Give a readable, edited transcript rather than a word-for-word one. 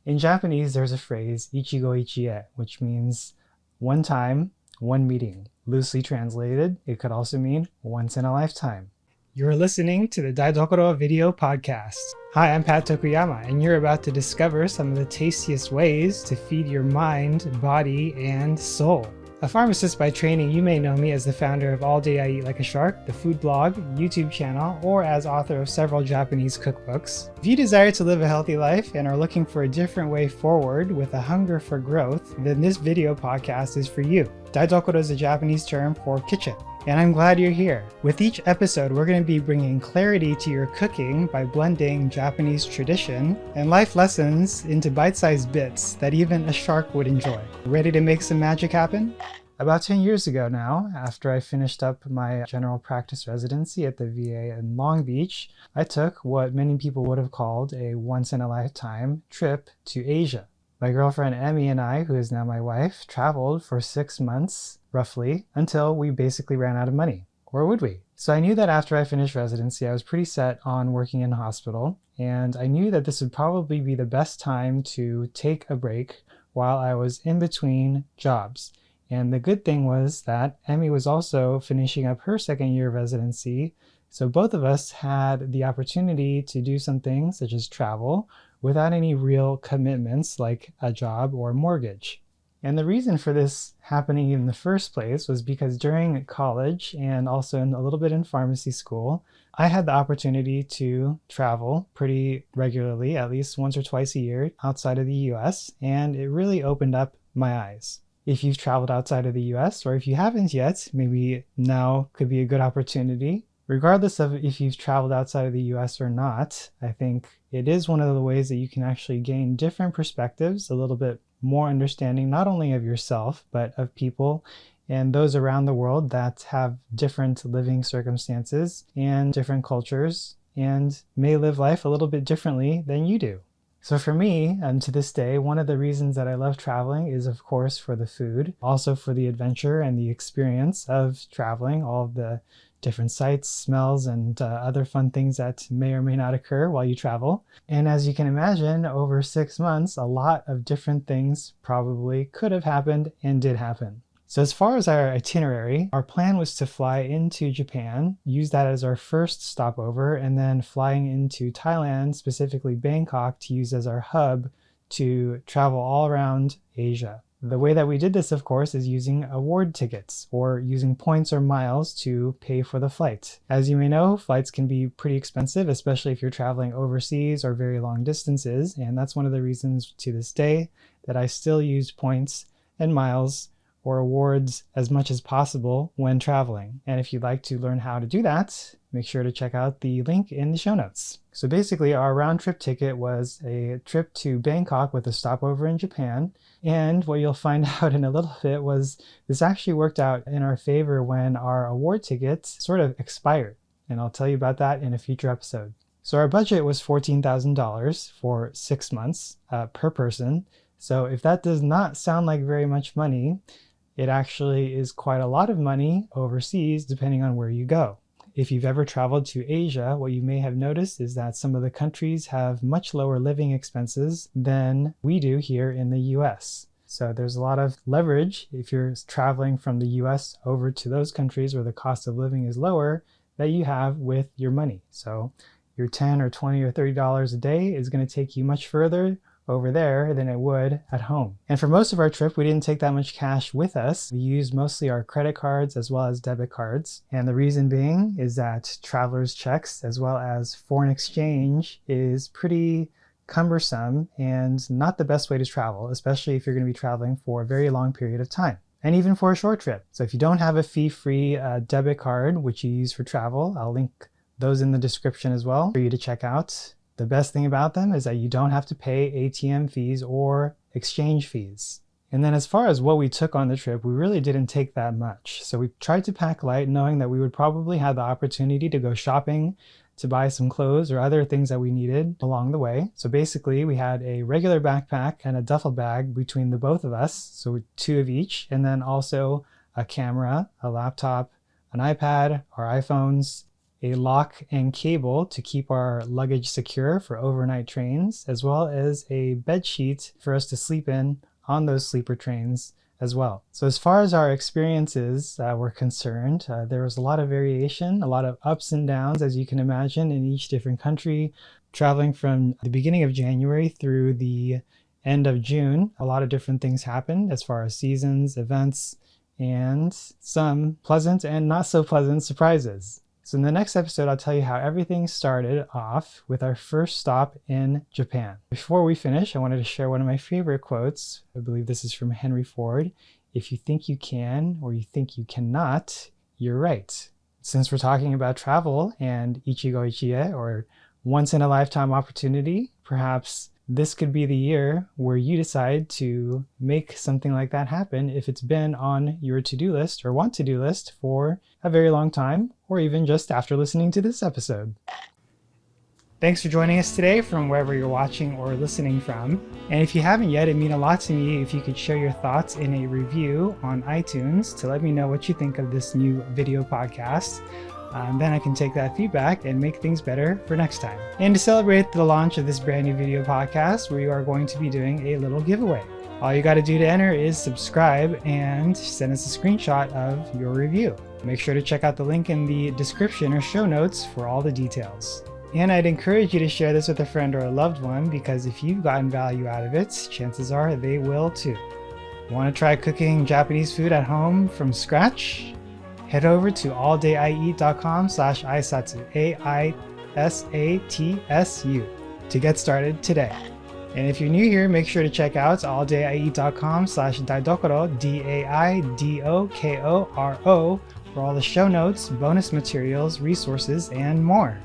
In Japanese, there's a phrase, ichigoichie, which means one time, one meeting. Loosely translated, it could also mean once in a lifetime. You're listening to the Daidokoro video podcast. Hi, I'm Pat Tokuyama, and you're about to discover some of the tastiest ways to feed your mind, body, and soul. A pharmacist by training, you may know me as the founder of All Day I Eat Like a Shark, the food blog, YouTube channel, or as author of several Japanese cookbooks. If you desire to live a healthy life and are looking for a different way forward with a hunger for growth, then this video podcast is for you. Daidokoro is a Japanese term for kitchen, and I'm glad you're here. With each episode, we're going to be bringing clarity to your cooking by blending Japanese tradition and life lessons into bite-sized bits that even a shark would enjoy. Ready to make some magic happen? About 10 years ago now, after I finished up my general practice residency at the VA in Long Beach, I took what many people would have called a once-in-a-lifetime trip to Asia. My girlfriend Emmy and I, who is now my wife, traveled for 6 months, roughly, until we basically ran out of money. Or would we? So I knew that after I finished residency, I was pretty set on working in a hospital, and I knew that this would probably be the best time to take a break while I was in between jobs. And the good thing was that Emmy was also finishing up her second year of residency, so both of us had the opportunity to do some things such as travel without any real commitments like a job or mortgage. And the reason for this happening in the first place was because during college and also a little bit in pharmacy school, I had the opportunity to travel pretty regularly, at least once or twice a year outside of the US, and it really opened up my eyes. If you've traveled outside of the US, or if you haven't yet, maybe now could be a good opportunity. Regardless of if you've traveled outside of the US or not, I think it is one of the ways that you can actually gain different perspectives, a little bit more understanding not only of yourself, but of people and those around the world that have different living circumstances and different cultures and may live life a little bit differently than you do. So for me, to this day, one of the reasons that I love traveling is, of course, for the food, also for the adventure and the experience of traveling, all of the different sights, smells, and other fun things that may or may not occur while you travel. And as you can imagine, over 6 months, a lot of different things probably could have happened and did happen. So as far as our itinerary, our plan was to fly into Japan, use that as our first stopover, and then flying into Thailand, specifically Bangkok, to use as our hub to travel all around Asia. The way that we did this, of course, is using award tickets or using points or miles to pay for the flight. As you may know, flights can be pretty expensive, especially if you're traveling overseas or very long distances, and that's one of the reasons to this day that I still use points and miles or awards as much as possible when traveling. And if you'd like to learn how to do that, make sure to check out the link in the show notes. So basically, our round trip ticket was a trip to Bangkok with a stopover in Japan. And what you'll find out in a little bit was this actually worked out in our favor when our award ticket sort of expired. And I'll tell you about that in a future episode. So our budget was $14,000 for 6 months per person. So if that does not sound like very much money, it actually is quite a lot of money overseas depending on where you go. If you've ever traveled to Asia, what you may have noticed is that some of the countries have much lower living expenses than we do here in the US. So there's a lot of leverage if you're traveling from the US over to those countries where the cost of living is lower that you have with your money. So your $10 or $20 or $30 a day is going to take you much further over there than it would at home. And for most of our trip, we didn't take that much cash with us. We used mostly our credit cards as well as debit cards. And the reason being is that traveler's checks as well as foreign exchange is pretty cumbersome and not the best way to travel, especially if you're going to be traveling for a very long period of time. And even for a short trip. So if you don't have a fee-free debit card, which you use for travel, I'll link those in the description as well for you to check out. The best thing about them is that you don't have to pay ATM fees or exchange fees. And then as far as what we took on the trip, we really didn't take that much. So we tried to pack light, knowing that we would probably have the opportunity to go shopping, to buy some clothes or other things that we needed along the way. So basically we had a regular backpack and a duffel bag between the both of us, so 2 of each, and then also a camera, a laptop, an iPad, our iPhones, a lock and cable to keep our luggage secure for overnight trains, as well as a bed sheet for us to sleep in on those sleeper trains as well. So as far as our experiences were concerned, there was a lot of variation, a lot of ups and downs, as you can imagine, in each different country. Traveling from the beginning of January through the end of June, a lot of different things happened as far as seasons, events, and some pleasant and not so pleasant surprises. So in the next episode, I'll tell you how everything started off with our first stop in Japan. Before we finish, I wanted to share one of my favorite quotes. I believe this is from Henry Ford. If you think you can or you think you cannot, you're right. Since we're talking about travel and ichigoichie, or once in a lifetime opportunity, perhaps this could be the year where you decide to make something like that happen if it's been on your to-do list or want-to-do list for a very long time, or even just after listening to this episode. Thanks for joining us today from wherever you're watching or listening from. And if you haven't yet, it'd mean a lot to me if you could share your thoughts in a review on iTunes to let me know what you think of this new video podcast. Then I can take that feedback and make things better for next time. And to celebrate the launch of this brand new video podcast, we are going to be doing a little giveaway. All you got to do to enter is subscribe and send us a screenshot of your review. Make sure to check out the link in the description or show notes for all the details. And I'd encourage you to share this with a friend or a loved one, because if you've gotten value out of it, chances are they will too. Want to try cooking Japanese food at home from scratch? Head over to alldayieat.com/aisatsu, AISATSU, to get started today. And if you're new here, make sure to check out alldayieat.com/daidokoro, DAIDOKORO, for all the show notes, bonus materials, resources, and more.